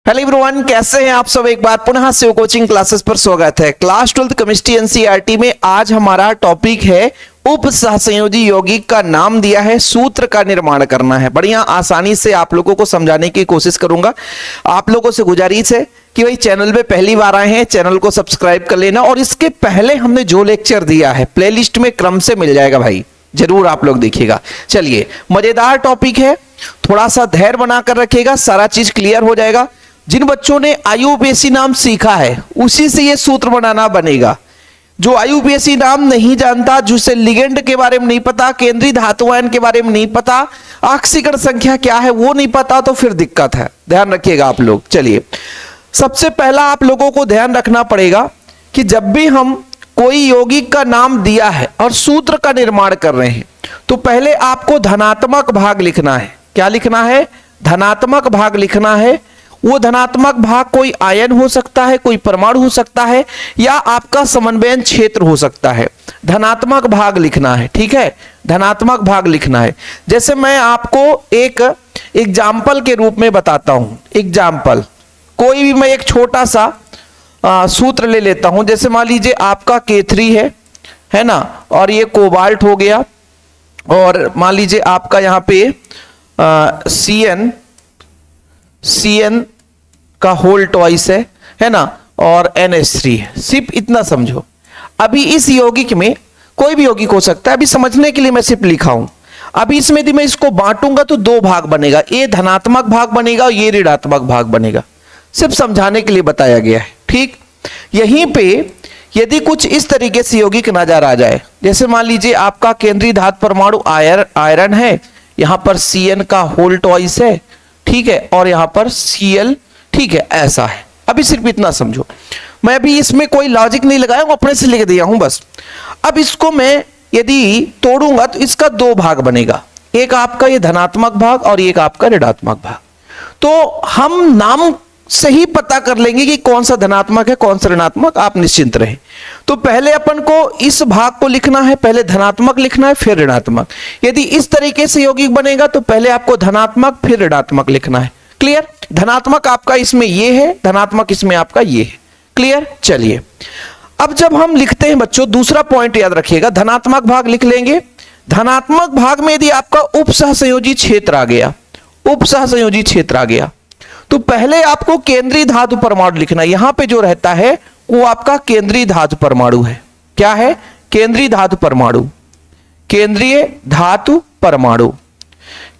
Hello everyone, कैसे हैं आप सब। एक बार पुनः शिव कोचिंग क्लासेस पर स्वागत है। क्लास 12 केमिस्ट्री एनसीईआरटी में आज हमारा टॉपिक है उप सहसंयोजी यौगिक का नाम दिया है, सूत्र का निर्माण करना है। बढ़िया आसानी से आप लोगों को समझाने की कोशिश करूंगा। आप लोगों से गुजारिश है कि भाई चैनल पे पहली बार आए हैं, चैनल को सब्सक्राइब कर लेना। और इसके पहले हमने जो लेक्चर दिया है प्लेलिस्ट में क्रम से मिल जाएगा भाई, जरूर आप लोग देखिएगा। चलिए, मजेदार टॉपिक है, थोड़ा सा धैर्य बनाकर रखिएगा, सारा चीज क्लियर हो जाएगा। जिन बच्चों ने आईयूपीएसी नाम सीखा है उसी से ये सूत्र बनाना बनेगा। जो आईयूपीएसी नाम नहीं जानता, जिसे लिगेंड के बारे में नहीं पता, केंद्रीय धातु आयन के बारे में नहीं पता, ऑक्सीकरण संख्या क्या है वो नहीं पता, तो फिर दिक्कत है। ध्यान रखिएगा आप लोग। चलिए, सबसे पहला आप लोगों को ध्यान रखना पड़ेगा कि जब भी हम कोई यौगिक का नाम दिया है और सूत्र का निर्माण कर रहे हैं तो पहले आपको धनात्मक भाग लिखना है। क्या लिखना है? धनात्मक भाग लिखना है। वो धनात्मक भाग कोई आयन हो सकता है, कोई परमाणु हो सकता है, या आपका समन्वयन क्षेत्र हो सकता है। धनात्मक भाग लिखना है, ठीक है, धनात्मक भाग लिखना है। जैसे मैं आपको एक एग्जाम्पल के रूप में बताता हूं। एग्जाम्पल, कोई भी मैं एक छोटा सा सूत्र ले लेता हूं। जैसे मान लीजिए आपका K3 है ना, और ये कोबाल्ट हो गया, और मान लीजिए आपका यहां पे CN का होल ट्वाइस है ना, और NH3 है। सिर्फ इतना समझो। अभी इस यौगिक में कोई भी यौगिक हो सकता है, अभी समझने के लिए मैं सिर्फ लिखा हूं। अभी इसमें यदि मैं इसको बांटूंगा तो दो भाग बनेगा, ये धनात्मक भाग बनेगा और ये ऋणात्मक भाग बनेगा। सिर्फ समझाने के लिए बताया गया है, ठीक। यहीं पे यदि कुछ इस तरीके से यौगिक नजर आ जाए, जैसे मान लीजिए आपका केंद्रीय धातु परमाणु आयरन है, यहां पर CN का होल ट्वाइस है, ठीक है, और यहां पर Cl, ठीक है, ऐसा है। अभी सिर्फ इतना समझो। मैं अभी इसमें कोई लॉजिक नहीं लगाया हूं, अपने से लिख दिया हूं बस। अब इसको मैं यदि तोड़ूंगा तो इसका दो भाग बनेगा, एक आपका ये धनात्मक भाग और एक आपका ऋणात्मक भाग। तो हम नाम से ही पता कर लेंगे कि कौन सा धनात्मक है कौन सा ऋणात्मक, आप निश्चिंत रहे। तो पहले अपन को इस भाग को लिखना है, पहले धनात्मक लिखना है फिर ऋणात्मक। यदि इस तरीके से यौगिक बनेगा तो पहले आपको धनात्मक फिर ऋणात्मक लिखना है। क्लियर? धनात्मक आपका इसमें ये है, धनात्मक इसमें आपका ये है। क्लियर? चलिए, अब जब हम लिखते हैं बच्चों, दूसरा पॉइंट याद रखिएगा, धनात्मक भाग लिख लेंगे। धनात्मक भाग में यदि आपका उप सहसंयोजी क्षेत्र आ गया, उप सहसंयोजी क्षेत्र आ गया, तो पहले आपको केंद्रीय धातु परमाणु लिखना है। यहां पे जो रहता है वो आपका केंद्रीय धातु परमाणु है। क्या है? केंद्रीय धातु परमाणु, केंद्रीय धातु परमाणु,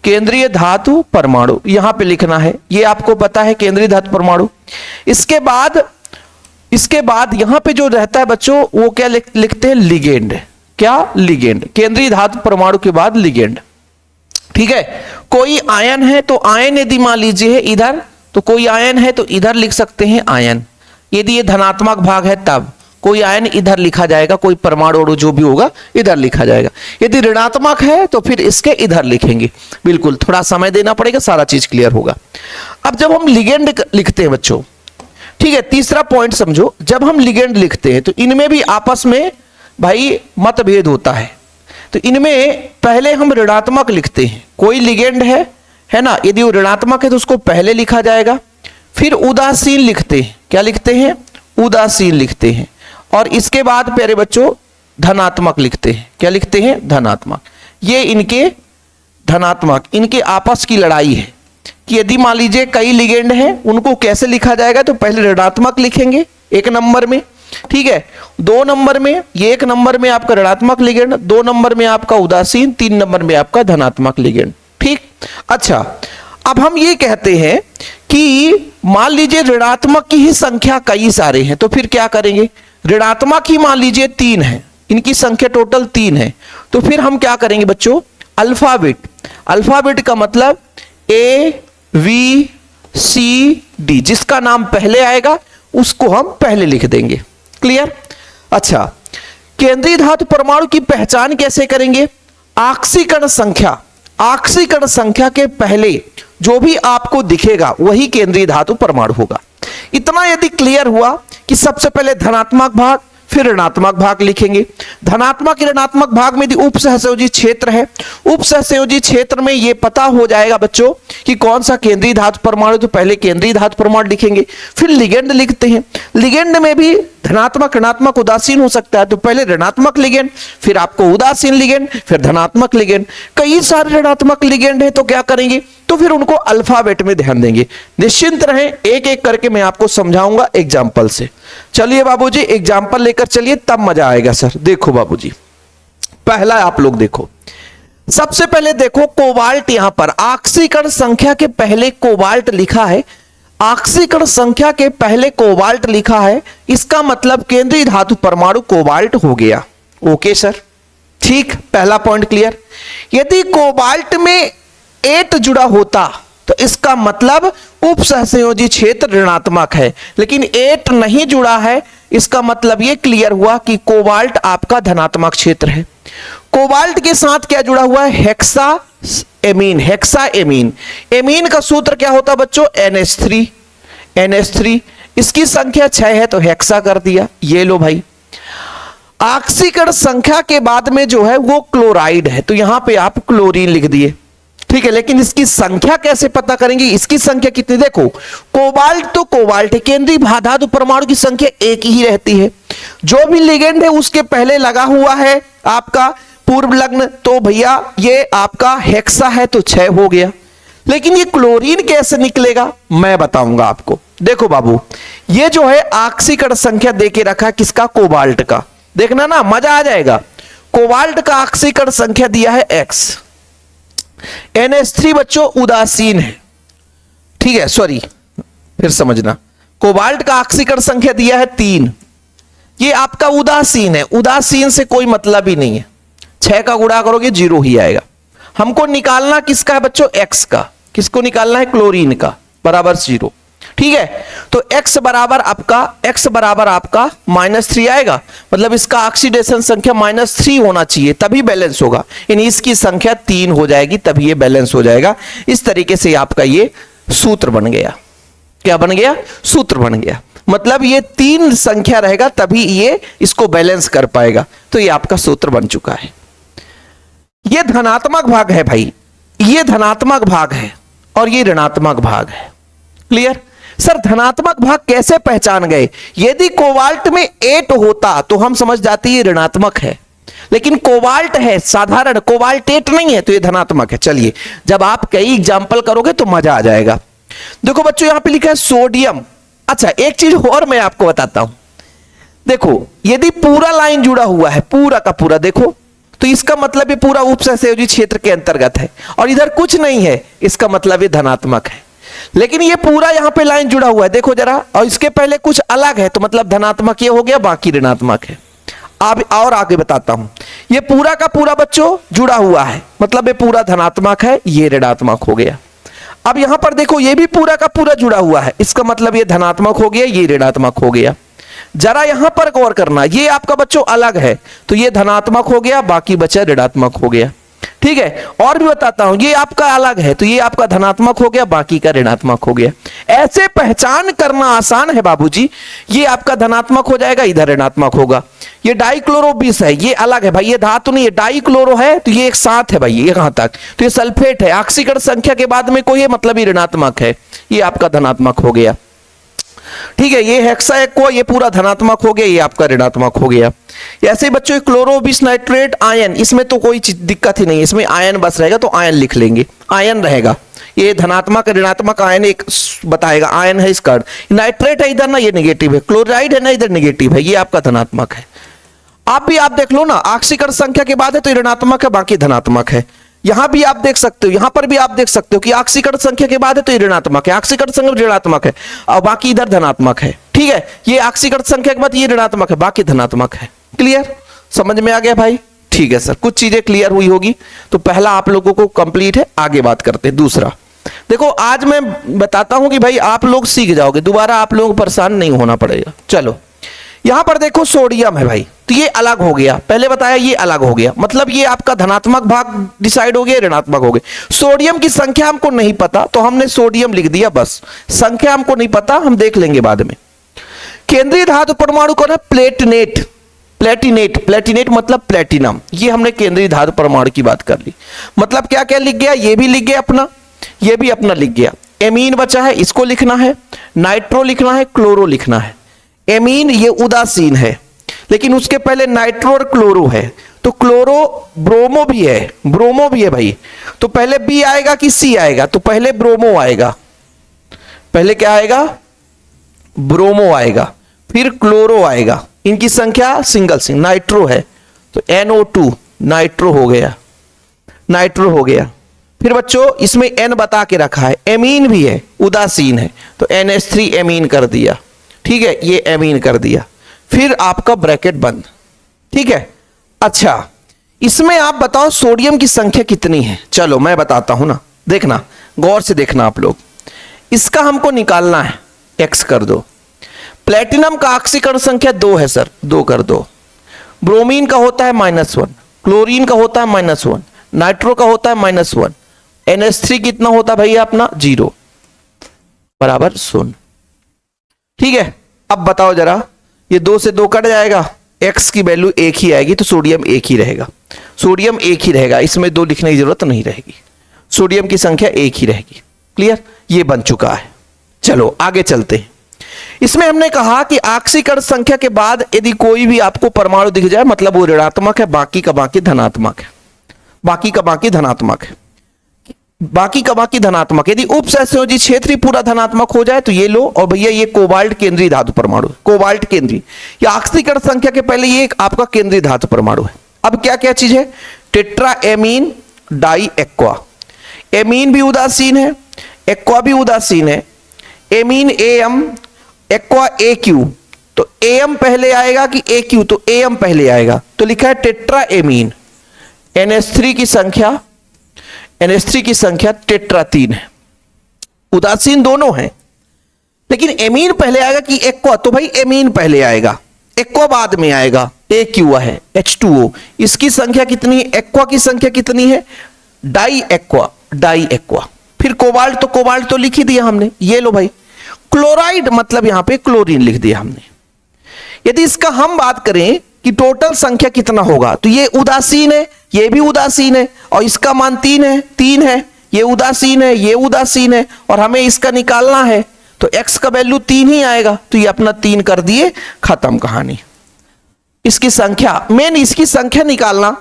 केंद्रीय धातु परमाणु यहां पे लिखना है। ये आपको पता है केंद्रीय धातु परमाणु। इसके बाद यहां पे जो रहता है बच्चों वो क्या लिखते हैं? लिगेंड। क्या? लिगेंड। केंद्रीय धातु परमाणु के बाद लिगेंड, ठीक है। कोई आयन है तो आयन यदि मान लीजिए इधर, तो कोई आयन है तो इधर लिख सकते हैं आयन। यदि ये धनात्मक भाग है तब कोई आयन इधर लिखा जाएगा, कोई परमाणु जो भी होगा इधर लिखा जाएगा। यदि ऋणात्मक है तो फिर इसके इधर लिखेंगे। बिल्कुल, थोड़ा समय देना पड़ेगा, सारा चीज क्लियर होगा। अब जब हम लिगेंड लिखते हैं बच्चों, ठीक है, तीसरा पॉइंट समझो, जब हम लिगेंड लिखते हैं तो इनमें भी आपस में भाई मतभेद होता है। तो इनमें पहले हम ऋणात्मक लिखते हैं। कोई लिगेंड है ना, यदि वो ऋणात्मक है तो उसको पहले लिखा जाएगा। फिर उदासीन लिखते हैं। क्या लिखते हैं? उदासीन लिखते हैं। और इसके बाद प्यारे बच्चों धनात्मक लिखते हैं। क्या लिखते हैं? धनात्मक। ये इनके धनात्मक, इनके आपस की लड़ाई है कि यदि मान लीजिए कई लिगेंड हैं, उनको कैसे लिखा जाएगा? तो पहले ऋणात्मक लिखेंगे एक नंबर में, ठीक है। 2 नंबर में, ये 1 नंबर में आपका ऋणात्मक लिगेंड, 2 नंबर में आपका उदासीन, 3 नंबर में आपका धनात्मक लिगेंड, ठीक। अच्छा, अब हम ये कहते हैं कि मान लीजिए ऋणात्मक की ही संख्या कई सारे हैं, तो फिर क्या करेंगे? ऋणात्मक ही मान लीजिए 3 है, इनकी संख्या टोटल 3 है, तो फिर हम क्या करेंगे बच्चों? अल्फाबेट। अल्फाबेट का मतलब ABCD, जिसका नाम पहले आएगा उसको हम पहले लिख देंगे। क्लियर? अच्छा, केंद्रीय धातु परमाणु की पहचान कैसे करेंगे? ऑक्सीकरण संख्या, ऑक्सीकरण संख्या के पहले जो भी आपको दिखेगा वही केंद्रीय धातु परमाणु होगा। इतना यदि क्लियर हुआ कि सबसे पहले धनात्मक भाग फिर ऋणात्मक भाग लिखेंगे। धनात्मक ऋणात्मक भाग में यदि उप सहसंयोजी क्षेत्र है, उप सहसंयोजी क्षेत्र में ये पता हो जाएगा बच्चों कि कौन सा केंद्रीय धातु परमाणु, तो पहले केंद्रीय धातु परमाणु लिखेंगे, फिर लिगेंड लिखते हैं। लिगेंड में भी धनात्मक ऋणात्मक उदासीन हो सकता है, तो पहले ऋणात्मक लिगेंड, फिर आपको उदासीन लिगेंड, फिर धनात्मक लिगेंड। कई सारे ऋणात्मक लिगेंड है तो क्या करेंगे, तो फिर उनको अल्फाबेट में ध्यान देंगे। निश्चिंत रहें, एक एक करके मैं आपको समझाऊंगा एग्जाम्पल से। चलिए बाबूजी एग्जाम्पल लेकर चलिए, तब मजा आएगा सर। देखो बाबूजी, पहला आप लोग देखो, सबसे पहले देखो कोबाल्ट, यहां पर ऑक्सीकरण संख्या के पहले कोबाल्ट लिखा है, ऑक्सीकरण संख्या के पहले कोबाल्ट लिखा है, इसका मतलब केंद्रीय धातु परमाणु कोबाल्ट हो गया। ओके सर, ठीक, पहला पॉइंट क्लियर। यदि कोबाल्ट में 8 जुड़ा होता तो इसका मतलब उप सहसंयोजी क्षेत्र ऋणात्मक है, लेकिन 8 नहीं जुड़ा है, इसका मतलब यह क्लियर हुआ कि कोबाल्ट आपका धनात्मक क्षेत्र है। कोबाल्ट के साथ क्या जुड़ा हुआ है, hexa amine, hexa amine. Amine का सूत्र क्या होता बच्चों, NH3, NH3। इसकी संख्या 6 है तो हेक्सा कर दिया, ये लो भाई। ऑक्सीकरण संख्या के बाद में जो है वो क्लोराइड है, तो यहां पे आप क्लोरीन लिख दिए, ठीक है। लेकिन इसकी संख्या कैसे पता करेंगे, इसकी संख्या कितनी, देखो कोबाल्ट तो कोबाल्ट है, केंद्रीय धातु परमाणु की संख्या एक ही रहती है। जो भी लिगेंड है उसके पहले लगा हुआ है आपका पूर्व लग्न, तो भैया ये आपका हेक्सा है तो 6 हो गया। लेकिन ये क्लोरीन कैसे निकलेगा, मैं बताऊंगा आपको। देखो बाबू, ये जो है ऑक्सीकरण संख्या देके रखा है किसका, कोबाल्ट का, देखना ना मजा आ जाएगा। कोबाल्ट का ऑक्सीकरण संख्या दिया है X, NH3 बच्चों उदासीन है, ठीक है, सॉरी फिर समझना, कोबाल्ट का ऑक्सीकरण संख्या दिया है 3, ये आपका उदासीन है, उदासीन से कोई मतलब ही नहीं है, 6 का गुणा करोगे 0 ही आएगा। हमको निकालना किसका है बच्चों, X का, किसको निकालना है, क्लोरीन का, बराबर 0, ठीक है। तो X बराबर आपका -3 आएगा, मतलब इसका ऑक्सीडेशन संख्या -3 होना चाहिए तभी बैलेंस होगा, यानी इसकी संख्या 3 हो जाएगी तभी ये बैलेंस हो जाएगा। इस तरीके से आपका ये सूत्र बन गया, क्या बन गया, सूत्र बन गया, मतलब ये 3 संख्या रहेगा तभी ये इसको बैलेंस कर पाएगा, तो ये आपका सूत्र बन चुका है। ये धनात्मक भाग है भाई, ये धनात्मक भाग है और ये ऋणात्मक भाग है, क्लियर। सर धनात्मक भाग कैसे पहचान गए, यदि कोबाल्ट में 8 होता तो हम समझ जाते ये ऋणात्मक है, लेकिन कोबाल्ट है साधारण, कोबाल्ट 8 नहीं है तो ये धनात्मक है। चलिए जब आप कई एग्जाम्पल करोगे तो मजा आ जाएगा। देखो बच्चों यहां पे लिखा है सोडियम। अच्छा एक चीज और मैं आपको बताता हूं, देखो यदि पूरा लाइन जुड़ा हुआ है पूरा का पूरा, देखो तो इसका मतलब ये पूरा उप सहसंयोजी क्षेत्र के अंतर्गत है, और इधर कुछ नहीं है, इसका मतलब ये धनात्मक है। लेकिन ये पूरा यहां पे लाइन जुड़ा हुआ है, देखो जरा, और इसके पहले कुछ अलग है तो मतलब धनात्मक ये हो गया, बाकी ऋणात्मक है। अब और आगे बताता हूं, ये पूरा का पूरा बच्चों जुड़ा हुआ है, मतलब ये पूरा धनात्मक है, ये ऋणात्मक हो गया। अब यहां पर देखो ये भी पूरा का पूरा जुड़ा हुआ है, इसका मतलब ये धनात्मक हो गया, ये ऋणात्मक हो गया। जरा यहां पर गौर करना, ये आपका बच्चों अलग है तो ये धनात्मक हो गया, बाकी बचा ऋणात्मक हो गया, ठीक है। और भी बताता हूं, ये आपका अलग है तो ये आपका धनात्मक हो गया, बाकी का ऋणात्मक हो गया। ऐसे पहचान करना आसान है बाबूजी, ये आपका धनात्मक हो जाएगा, इधर ऋणात्मक होगा। ये डाइक्लोरो-20 है, ये अलग है भाई, ये धातु नहीं है, डाइक्लोरो है तो ये एक साथ है भाई, ये कहां तक, तो ये सल्फेट है, ऑक्सीकरण संख्या के बाद में कोई है मतलब ये ऋणात्मक है, ये आपका धनात्मक हो गया, ठीक है। ये हेक्सा एक को, ये पूरा धनात्मक हो गया, ये आपका ऋणात्मक हो गया। ऐसे बच्चों क्लोरो-20 नाइट्रेट आयन, इसमें तो कोई दिक्कत ही नहीं है, इसमें आयन बस रहेगा तो आयन लिख लेंगे, आयन रहेगा, ये धनात्मक ऋणात्मक आयन एक बताएगा, आयन है इसका, नाइट्रेट है इधर ना, ये नेगेटिव है, क्लोराइड है ना इधर नेगेटिव है, ये आपका धनात्मक है। आप भी आप देख लो ना, ऑक्सीकरण संख्या के बाद है तो ऋणात्मक है, बाकी धनात्मक है। यहां भी आप देख सकते हो, यहां पर भी आप देख सकते हो कि ऑक्सीकरण संख्या के बाद है तो ये ऋणात्मक है, ऑक्सीकरण संख्या ऋणात्मक है और बाकी इधर धनात्मक है, ठीक है। ये ऑक्सीकरण संख्या के बाद ये ऋणात्मक है, बाकी धनात्मक है, क्लियर, समझ में आ गया भाई, ठीक है सर। कुछ चीजें क्लियर हुई होगी, तो पहला आप लोगों को कंप्लीट है, आगे बात करते हैं दूसरा। देखो आज मैं बताता हूं कि भाई आप लोग सीख जाओगे, दोबारा आप लोगों को परेशान नहीं होना पड़ेगा। चलो यहां पर देखो सोडियम है भाई, तो ये अलग हो गया, पहले बताया ये अलग हो गया, मतलब ये आपका धनात्मक भाग डिसाइड हो गया, ऋणात्मक हो गया। सोडियम की संख्या हमको नहीं पता तो हमने सोडियम लिख दिया, बस संख्या हमको नहीं पता, हम देख लेंगे बाद में। केंद्रीय धातु परमाणु कौन है, प्लेटनेट, प्लेटिनेट, प्लेटिनेट मतलब प्लेटिनम। ये हमने केंद्रीय धातु परमाणु की बात कर ली। मतलब क्या क्या लिख गया, ये भी लिख गया अपना, ये भी अपना लिख गया। एमीन बचा है, इसको लिखना है, नाइट्रो लिखना है, क्लोरो लिखना है। एमीन ये उदासीन है, लेकिन उसके पहले नाइट्रो और क्लोरो है, तो क्लोरो ब्रोमो भी है, ब्रोमो भी है भाई। तो पहले बी आएगा कि सी आएगा? तो पहले ब्रोमो आएगा, पहले क्या आएगा? ब्रोमो आएगा, फिर क्लोरो आएगा। इनकी संख्या सिंगल सिंगल, नाइट्रो है तो NO2 नाइट्रो हो गया, नाइट्रो हो गया। फिर बच्चों इसमें N बता के रखा है, एमीन भी है, उदासीन है, तो NH3 एमीन कर दिया, ठीक है, ये एमीन कर दिया। फिर आपका ब्रैकेट बंद, ठीक है। अच्छा, इसमें आप बताओ सोडियम की संख्या कितनी है? चलो मैं बताता हूं ना, देखना, गौर से देखना आप लोग। इसका हमको निकालना है, X कर दो। प्लेटिनम का ऑक्सीकरण संख्या 2 है सर, 2 कर दो। ब्रोमीन का होता है -1, क्लोरीन का होता है -1, नाइट्रो का होता है -1, NH3 कितना होता है भैया अपना? 0 बराबर 0, ठीक है। अब बताओ जरा, ये 2 से 2 कट जाएगा, X की वैल्यू 1 ही आएगी, तो सोडियम 1 ही रहेगा, सोडियम 1 ही रहेगा, इसमें 2 लिखने की जरूरत नहीं रहेगी, सोडियम की संख्या 1 ही रहेगी। क्लियर? ये बन चुका है। चलो आगे चलते हैं। इसमें हमने कहा कि ऑक्सीकरण संख्या के बाद यदि कोई भी आपको परमाणु दिख जाए, मतलब वो ऋणात्मक है, बाकी का बाकी धनात्मक है, बाकी का बाकी धनात्मक है, बाकी का बाकी धनात्मक। यदि उप सहसंयोजी क्षेत्र पूरा धनात्मक हो जाए तो ये लो, और भैया ये कोबाल्ट केंद्रीय धातु परमाणु है, कोबाल्ट केंद्रीय, या ऑक्सीकरण संख्या के पहले ये एक आपका केंद्रीय धातु परमाणु है। अब क्या क्या चीज है? Tetra amine di aqua. Amine भी उदासीन है, एक्वा भी उदासीन है। एमीन AM, एक्वा AQ, तो AM पहले आएगा कि AQ? तो AM पहले आएगा, तो लिखा है टेट्रा एमीन। NH3 की संख्या, NH3 की संख्या टेट्रा 3 है। उदासीन दोनों हैं, लेकिन एमीन पहले आएगा कि एक्वा? तो भाई एमीन पहले आएगा, एक्वा बाद में आएगा। AQ है H2O, इसकी संख्या कितनी है? एक्वा की संख्या कितनी है? Di aqua, di aqua. फिर कोबाल्ट, तो कोबाल्ट तो लिख ही दिया हमने, ये लो भाई। क्लोराइड मतलब यहां पे क्लोरीन लिख दिया हमने। यदि इसका हम बात करें कि टोटल संख्या कितना होगा, तो ये उदासीन है, ये भी उदासीन है, और इसका मान 3 है, 3 है, ये उदासीन है, ये उदासीन है, और हमें इसका निकालना है, तो X का वैल्यू 3 ही आएगा, तो ये अपना 3 कर दिए, खत्म कहानी। इसकी संख्या, मेन इसकी संख्या निकालना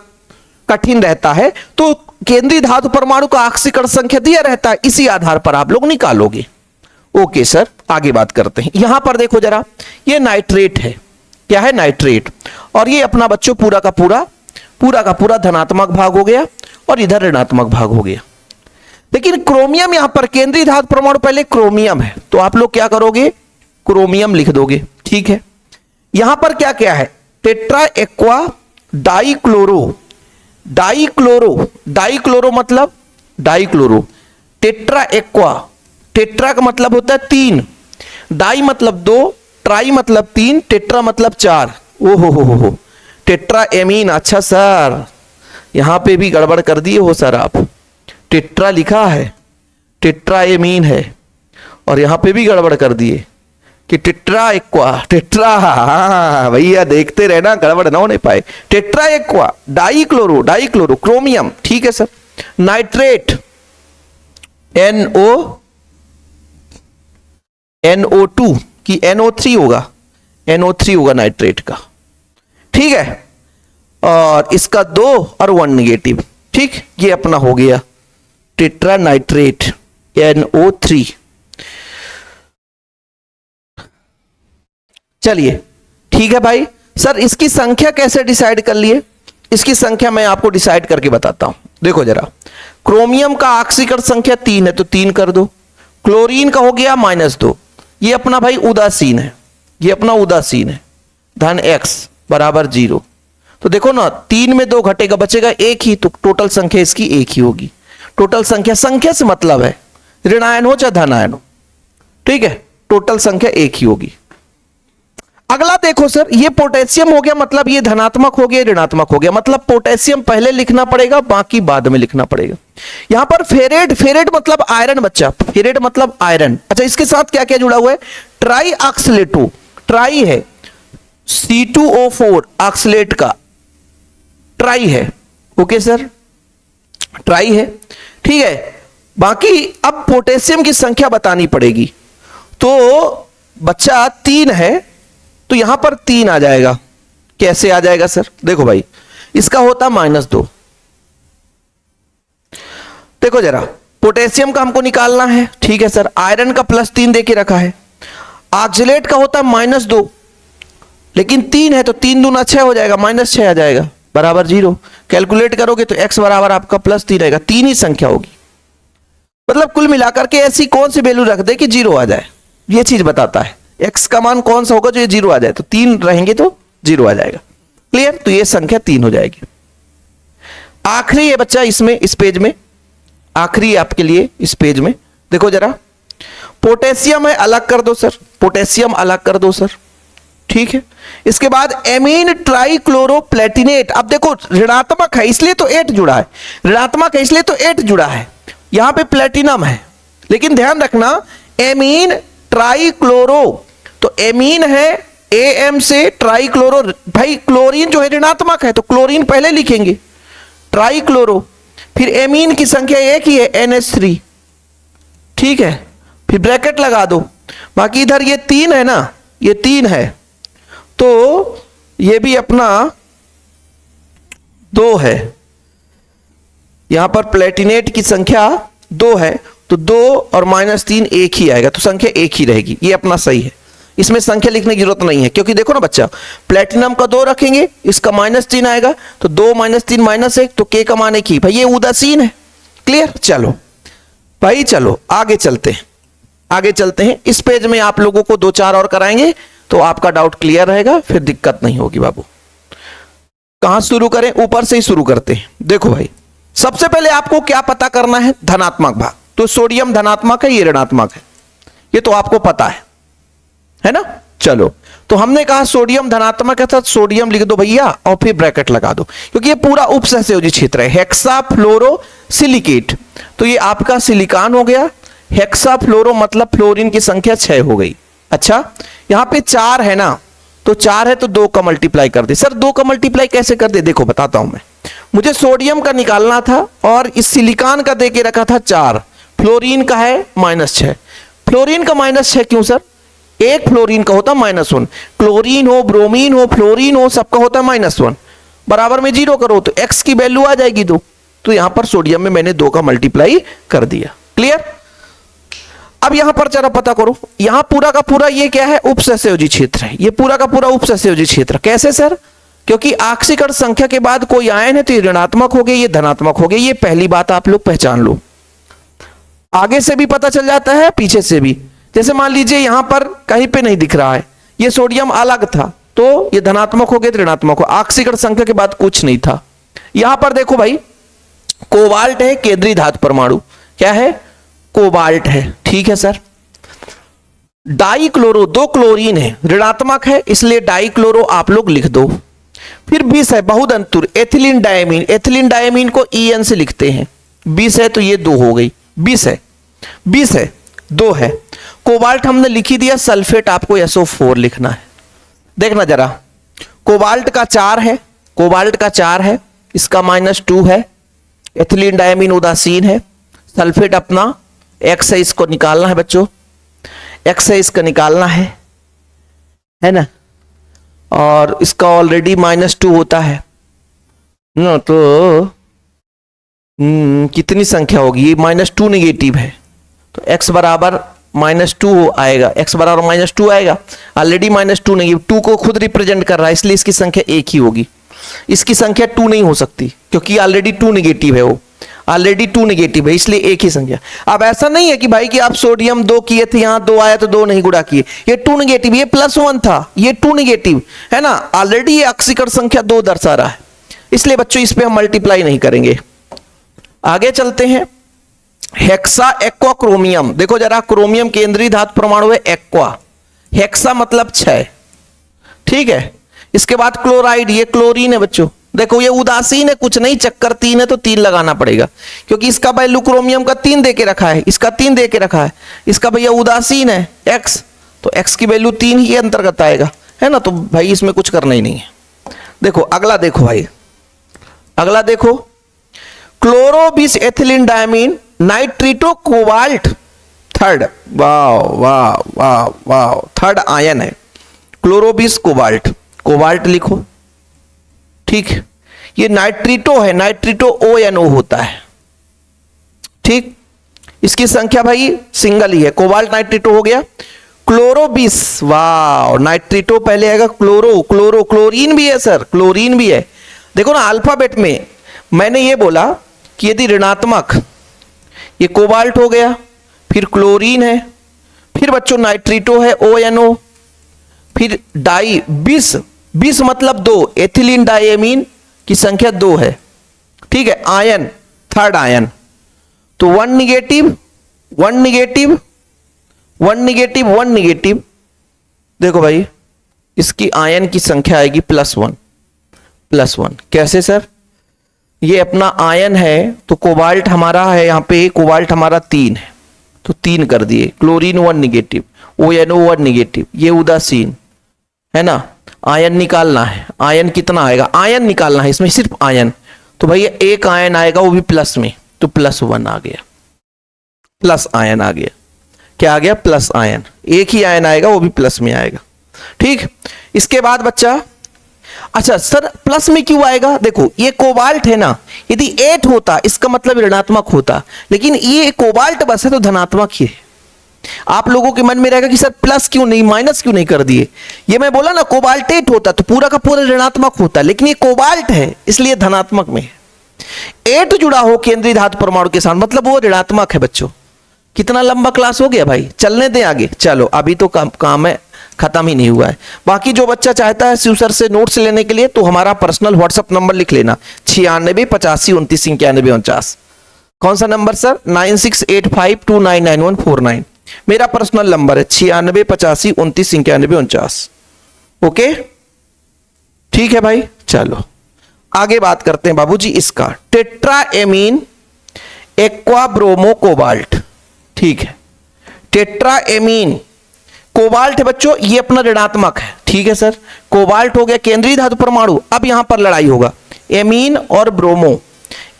कठिन रहता है, तो केंद्रीय धातु परमाणु का ऑक्सीकरण संख्या दिया रहता है, इसी आधार पर आप लोग निकालोगे। ओके सर, आगे बात करते हैं। यहां पर देखो जरा, ये नाइट्रेट है, क्या है? नाइट्रेट। और ये अपना बच्चों पूरा का पूरा धनात्मक भाग हो गया, और इधर ऋणात्मक भाग हो गया। लेकिन क्रोमियम यहां पर केंद्रीय धातु परमाणु पहले क्रोमियम है, तो आप लोग क्या करोगे? क्रोमियम लिख दोगे, ठीक है। यहां पर क्या क्या है? Tetra aqua dichloro, dichloro, dichloro मतलब डाइक्लोरो, टेट्रा एक्वा, टेट्रा का मतलब होता है 3, डाई मतलब 2, ट्राई मतलब 3, टेट्रा मतलब 4। ओहो हो, टेट्रा एमीन। अच्छा सर, यहां पे भी गड़बड़ कर दिए हो सर आप, टेट्रा लिखा है, टेट्रा एमीन है, और यहां पे भी गड़बड़ कर दिए कि टेट्रा एक्वा, टेट्रा, हाँ भैया देखते रहना, गड़बड़ ना होने पाए। Tetra aqua dichloro, dichloro chromium, ठीक है सर। नाइट्रेट NO2 की NO3 होगा, NO3 होगा नाइट्रेट का, ठीक है। और इसका 2 और 1 निगेटिव, ठीक, ये अपना हो गया टेट्रा नाइट्रेट NO3। चलिए ठीक है भाई। सर इसकी संख्या कैसे डिसाइड कर लिए? इसकी संख्या मैं आपको डिसाइड करके बताता हूं। देखो जरा, क्रोमियम का ऑक्सीकरण संख्या 3 है, तो 3 कर दो। क्लोरीन का हो गया -2, ये अपना भाई उदासीन है, ये अपना उदासीन है, धन X बराबर 0। तो देखो ना, 3 में 2 घटेगा, बचेगा 1 ही, तो टोटल संख्या इसकी 1 ही होगी। टोटल संख्या, संख्या से मतलब है ऋणायन हो चाहे धनायन हो, ठीक है, टोटल संख्या 1 ही होगी। अगला देखो सर, ये पोटेशियम हो गया, मतलब ये धनात्मक हो गया, ऋणात्मक हो गया, मतलब पोटेशियम पहले लिखना पड़ेगा, बाकी बाद में लिखना पड़ेगा। यहां पर फेरेट, फेरेट मतलब आयरन बच्चा, फेरेट मतलब आयरन। अच्छा, इसके साथ क्या क्या जुड़ा हुआ है? ट्राई ऑक्सलेटो, ट्राई है, C2O4 ऑक्सलेट का ट्राई है। ओके सर, ट्राई है, ठीक है। बाकी अब पोटेशियम की संख्या बतानी पड़ेगी। तो बच्चा 3 है तो यहां पर 3 आ जाएगा। कैसे आ जाएगा सर? देखो भाई, इसका होता -2। देखो जरा, पोटेशियम का हमको निकालना है, ठीक है सर। आयरन का +3 देके रखा है। ऑक्सलेट का होता -2, लेकिन 3 है तो 3 दूना 6 हो जाएगा, -6 आ जाएगा बराबर 0। कैलकुलेट करोगे तो x बराबर आपका +3 आएगा। 3 ही संख्या होगी, मतलब कुल मिलाकर के ऐसी कौन सी वैल्यू रख दे कि 0 आ जाए, ये चीज बताता है। x का मान कौन सा होगा जो ये 0 आ जाए, तो 3 रहेंगे तो 0 आ जाएगा। क्लियर? तो ये संख्या 3 हो जाएगी। आखिरी है बच्चा इसमें, इस पेज में आखिरी आपके लिए इस पेज में। देखो जरा, पोटेशियम है, अलग कर दो सर, पोटेशियम अलग कर दो सर, ठीक है। इसके बाद एमीन ट्राइक्लोरोप्लेटिनेट। अब देखो ऋणात्मक है इसलिए तो 8 जुड़ा है, ऋणात्मक है इसलिए तो 8 जुड़ा है। यहां पे प्लेटिनम है, लेकिन ध्यान रखना एमीन ट्राइक्लोरो, तो एमीन है एम से ट्राइक्लोरो। भाई क्लोरीन जो है ऋणात्मक है तो क्लोरीन पहले लिखेंगे, ट्राइक्लोरो, फिर एमीन की संख्या एक ही है NH3, ठीक है, फिर ब्रैकेट लगा दो। बाकी इधर ये 3 है ना, ये 3 है तो ये भी अपना 2 है। यहां पर प्लेटिनेट की संख्या 2 है तो 2 और -3 एक ही आएगा, तो संख्या एक ही रहेगी। ये अपना सही है, इसमें संख्या लिखने की जरूरत नहीं है, क्योंकि देखो ना बच्चा, प्लेटिनम का 2 रखेंगे, इसका -3 आएगा, तो 2 - 3 -1, तो k का मान 1 ही। भाई ये उदासीन है। क्लियर? चलो भाई, चलो आगे चलते हैं, आगे चलते हैं। इस पेज में आप लोगों को 2-4 और कराएंगे तो आपका डाउट क्लियर रहेगा, फिर दिक्कत नहीं होगी बाबू। कहां शुरू करें? ऊपर से ही शुरू करते हैं। देखो भाई, सबसे पहले आपको क्या पता करना है? धनात्मक भाग। तो सोडियम धनात्मक है, ये ऋणात्मक है, ये तो आपको पता है ना। चलो, तो हमने कहा सोडियम धनात्मक है, तो सोडियम लिख दो भैया और फिर ब्रैकेट लगा दो, क्योंकि ये पूरा उपसहसंयोजी क्षेत्र है। हेक्साफ्लोरोसिलिकेट, तो ये आपका सिलिकॉन हो गया। हेक्साफ्लोरो मतलब फ्लोरीन की संख्या 6 हो गई। अच्छा, यहां पे 4 है ना, तो 4 है तो 2 का मल्टीप्लाई कर दे। सर 2 का मल्टीप्लाई कैसे कर दे? देखो बताता हूं मैं। मुझे सोडियम का निकालना था और इस सिलिकॉन का देके रखा था 4, फ्लोरीन का है -6। फ्लोरीन का -6 क्यों सर? एक फ्लोरीन का होता -1, क्लोरीन हो, ब्रोमीन हो, फ्लोरीन हो, सबका होता -1। बराबर में 0 करो तो x की वैल्यू आ जाएगी 2, तो यहां पर सोडियम में मैंने 2 का मल्टीप्लाई कर दिया। क्लियर? अब यहां पर जरा पता करो, यहां पूरा का पूरा ये क्या है? उपसहसंयोजी क्षेत्र है। ये पूरा का पूरा उपसहसंयोजी क्षेत्र। कैसे सर? क्योंकि ऑक्सीकरण संख्या के बाद कोई आयन है तो ये ऋणात्मक हो गए, ये धनात्मक हो गए। ये पहली बात आप लोग पहचान लो। आगे से भी पता चल जाता है, पीछे से भी। जैसे मान लीजिए यहां पर कहीं पे नहीं दिख रहा है, ये सोडियम अलग था तो ये धनात्मक हो गया, ऋणात्मक हो। ऑक्सीकरण संख्या के बाद कुछ नहीं था। यहां पर देखो भाई, कोबाल्ट है, केंद्रीय धातु परमाणु। क्या है? कोबाल्ट है, ठीक है सर। डाइक्लोरो, 2 क्लोरीन है, ऋणात्मक है, इसलिए डाइक्लोरो आप लोग लिख दो। फिर 20 है, बहुदंतुर एथिलीन डायमीन। एथिलीन डायमीन को EN से लिखते हैं। 20 है तो ये 2 हो गई, 20 है, 20 है, 2 है। कोबाल्ट हमने लिख ही दिया, सल्फेट आपको SO4 लिखना है। देखना जरा, कोबाल्ट का 4 है, कोबाल्ट का 4 है, इसका -2 है। एथिलीन डायमीन उदासीन है। सल्फेट अपना X है, इसको निकालना है बच्चों, X है, इसका निकालना है ना। और इसका ऑलरेडी -2 होता है ना, तो कितनी संख्या होगी? ये -2 नेगेटिव है, तो x बराबर -2 आएगा, x बराबर -2 आएगा। ऑलरेडी -2 नेगेटिव, 2 को खुद रिप्रेजेंट कर रहा है, इसलिए इसकी संख्या 1 ही होगी। इसकी संख्या 2 नहीं हो सकती, क्योंकि ऑलरेडी 2 नेगेटिव है, वो ऑलरेडी 2 नेगेटिव है, इसलिए एक ही संख्या। अब ऐसा नहीं है कि भाई कि आप सोडियम 2 किए थे, यहां 2 आया तो 2 नहीं गुणा किए। ये 2 नेगेटिव, ये +1 था, ये 2 नेगेटिव है ना। ऑलरेडी ये ऑक्सीकरण संख्या 2 दर्शा रहा है, इसलिए बच्चों इस पे हम मल्टीप्लाई नहीं करेंगे। आगे चलते हैं। हेक्सा एक्वा क्रोमियम, देखो जरा, क्रोमियम केंद्रीय धातु परमाणु है, एक्वा, हेक्सा मतलब 6, ठीक है। इसके बाद क्लोराइड, ये क्लोरीन है बच्चों। देखो ये उदासीन है, कुछ नहीं, चक्कर 3 है तो 3 लगाना पड़ेगा, क्योंकि इसका वैल्यू क्रोमियम का 3 देके रखा है, इसका 3 देके रखा है। इसका भैया उदासीन है x, तो x की वैल्यू 3 ही अंतर्गत आएगा, है ना, तो भाई इसमें कुछ करना ही नहीं है। देखो अगला, देखो भाई अगला देखो, क्लोरो बिस एथिलीन डायमीन नाइट्रिटो कोबाल्ट थर्ड, वाह वाह वाह वाह, थर्ड आयन है क्लोरोबिस कोबाल्ट, कोबाल्ट लिखो, ठीक। ये नाइट्रिटो है, नाइट्रिटो ONO होता है, ठीक। इसकी संख्या भाई सिंगल ही है, कोबाल्ट नाइट्रिटो हो गया। क्लोरोबिस, वाह, नाइट्रिटो पहले आएगा, क्लोरो, क्लोरो, क्लोरीन भी है सर, क्लोरीन भी है। देखो ना अल्फाबेट में मैंने ये बोला कि यदि ऋणात्मक, ये कोबाल्ट हो गया, फिर क्लोरीन है, फिर बच्चों नाइट्रिटो है ONO, फिर डाई बिस, बिस मतलब 2, एथिलीन डायमीन की संख्या 2 है, ठीक है। आयन, थर्ड आयन, तो 1 निगेटिव 1 निगेटिव 1 निगेटिव 1 निगेटिव, देखो भाई इसकी आयन की संख्या आएगी +1 +1। कैसे सर? ये अपना आयन है तो कोबाल्ट हमारा है यहाँ पे, कोबाल्ट हमारा 3 है तो 3 कर दिए, क्लोरीन 1 निगेटिव, ONO 1 निगेटिव, ये उदासीन है ना। आयन निकालना है, आयन कितना आएगा, आयन निकालना है इसमें, सिर्फ आयन, तो भैया एक आयन आएगा वो भी प्लस में, तो +1 आ गया, प्लस आयन आ गया। क्या आ गया? प्लस आयन, एक ही आयन आएगा वो भी प्लस में आएगा, ठीक। इसके बाद बच्चा, अच्छा सर प्लस में क्यों आएगा? देखो ये कोबाल्ट है ना, यदि 8 होता इसका मतलब ऋणात्मक होता, लेकिन ये कोबाल्ट बस है तो धनात्मक ही है। आप लोगों के मन में रहेगा कि सर प्लस क्यों नहीं, माइनस क्यों नहीं कर दिए। ये मैं बोला ना कोबाल्ट 8 होता तो पूरा का पूरा ऋणात्मक होता, लेकिन ये कोबाल्ट है इसलिए धनात्मक में है। 8 जुड़ा हो केंद्रीय धातु परमाणु के साथ मतलब वो ऋणात्मक है बच्चों। कितना लंबा क्लास हो गया भाई, चलने दें आगे। चलो अभी तो काम है, खत्म ही नहीं हुआ है। बाकी जो बच्चा चाहता है शिव सर से नोट्स लेने के लिए तो हमारा पर्सनल व्हाट्सएप नंबर लिख लेना 96 85 29 91 49। कौन सा नंबर सर? 9685299149 मेरा पर्सनल नंबर है, 96 85 29 91 49। ओके ठीक है भाई। चलो आगे बात करते हैं बाबूजी इसका, टेट्राएमीन एक्वा ब्रोमो कोबाल्ट, ठीक है। टेट्राएमीन कोबाल्ट है बच्चों, ये अपना ऋणात्मक है, ठीक है सर। कोबाल्ट हो गया केंद्रीय धातु परमाणु, अब यहां पर लड़ाई होगा एमीन और ब्रोमो,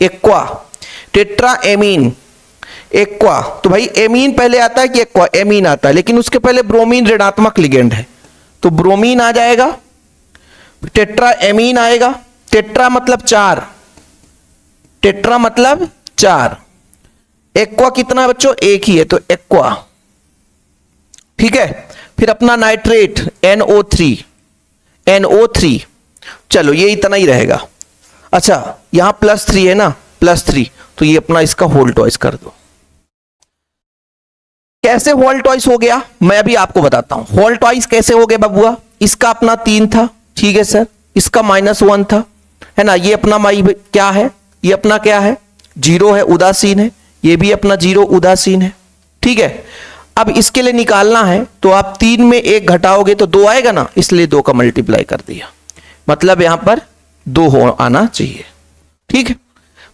एक्वा, टेट्राएमीन एक्वा, तो भाई एमीन पहले आता है कि एक्वा? एमीन आता है, लेकिन उसके पहले ब्रोमीन ऋणात्मक लिगेंड है तो ब्रोमीन आ जाएगा, टेट्राएमीन आएगा। टेट्रा मतलब 4, टेट्रा मतलब 4, एक्वा कितना बच्चों? एक ही है तो एक्वा, ठीक है। फिर अपना नाइट्रेट NO3, NO3, चलो ये इतना ही रहेगा। अच्छा यहां +3 है ना, +3, तो ये अपना इसका होल टॉइस कर दो। कैसे होल टॉइस हो गया मैं अभी आपको बताता हूं। होल टॉइस कैसे हो गया बबुआ? इसका अपना 3 था, ठीक है सर, इसका -1 था, है ना। ये अपना क्या है? ये अपना क्या है? 0 है, उदासीन है। ये भी अपना 0 उदासीन है, ठीक है। अब इसके लिए निकालना है तो आप 3 में 1 घटाओगे तो 2 आएगा ना, इसलिए 2 का मल्टीप्लाई कर दिया, मतलब यहां पर 2 हो आना चाहिए, ठीक है।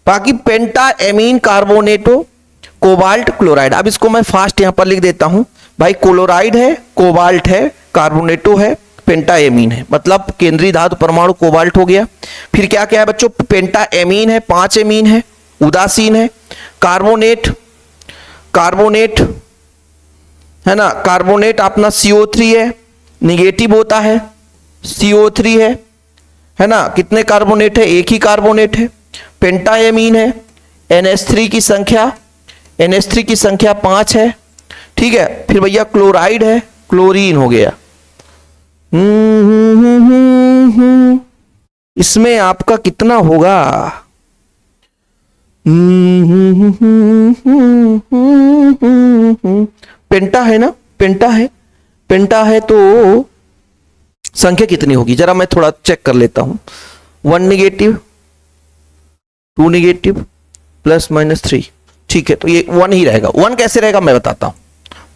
बाकी पेंटाएमीन कार्बोनेटो कोबाल्ट क्लोराइड, अब इसको मैं फास्ट यहां पर लिख देता हूं भाई। क्लोराइड है, कोबाल्ट है, कार्बोनेटो है, पेंटाएमीन है, मतलब केंद्रीय धातु परमाणु कोबाल्ट हो गया। फिर क्या क्या है बच्चों? पेंटाएमीन है, 5 एमीन है, उदासीन है। कार्बोनेट, कार्बोनेट है ना, कार्बोनेट अपना CO3 है, निगेटिव होता है, CO3 है ना। कितने कार्बोनेट है? एक ही कार्बोनेट है। पेंटाएमीन है, NH3 की संख्या, NH3 की संख्या 5 है, ठीक है। फिर भैया क्लोराइड है, क्लोरीन हो गया। इसमें आपका कितना होगा? पेंटा है ना, पेंटा है, पेंटा है तो संख्या कितनी होगी जरा मैं थोड़ा चेक कर लेता हूं। 1 निगेटिव 2 निगेटिव +-3, ठीक है, तो ये 1 ही रहेगा। 1 कैसे रहेगा मैं बताता हूं,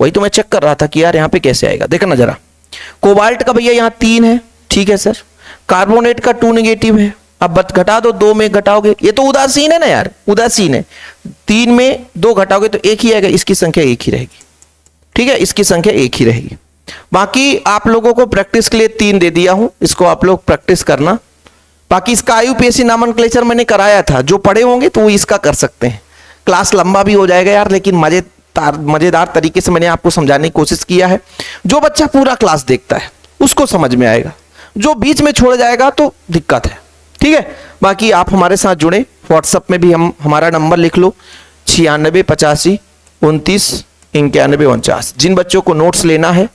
वही तो मैं चेक कर रहा था कि यार यहां पे कैसे आएगा। देखा ना जरा, कोबाल्ट का भैया यहां 3 है, ठीक है सर। कार्बोनेट का 2 निगेटिव है, अब घटा दो, 2 में घटाओगे, ये तो उदासीन है ना यार, उदासीन है। 3 में 2 घटाओगे तो 1 ही आएगा, इसकी संख्या 1 ही रहेगी, ठीक है, इसकी संख्या 1 ही रहेगी। बाकी आप लोगों को प्रैक्टिस के लिए 3 दे दिया हूं, इसको आप लोग प्रैक्टिस करना। बाकी इसका आईयूपीएसी नामनक्लेचर मैंने कराया था, जो पढ़े होंगे तो वो इसका कर सकते हैं। क्लास लंबा भी हो जाएगा यार, लेकिन मजेदार तरीके से मैंने आपको समझाने की कोशिश किया है। जो बच्चा पूरा क्लास देखता है उसको समझ में आएगा, जो बीच में छोड़ जाएगा तो दिक्कत है, ठीक है। बाकी आप हमारे साथ जुड़े, व्हाट्सएप में भी हमारा नंबर लिख लो 96 85 29 91 49। जिन बच्चों को नोट्स लेना है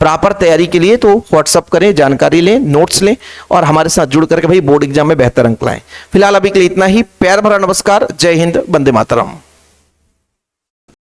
प्रॉपर तैयारी के लिए तो व्हाट्सअप करें, जानकारी लें, नोट्स लें और हमारे साथ जुड़ करके भाई बोर्ड एग्जाम में बेहतर अंक लाएं। फिलहाल अभी के लिए इतना ही। प्यार भरा नमस्कार, जय हिंद, वंदे मातरम।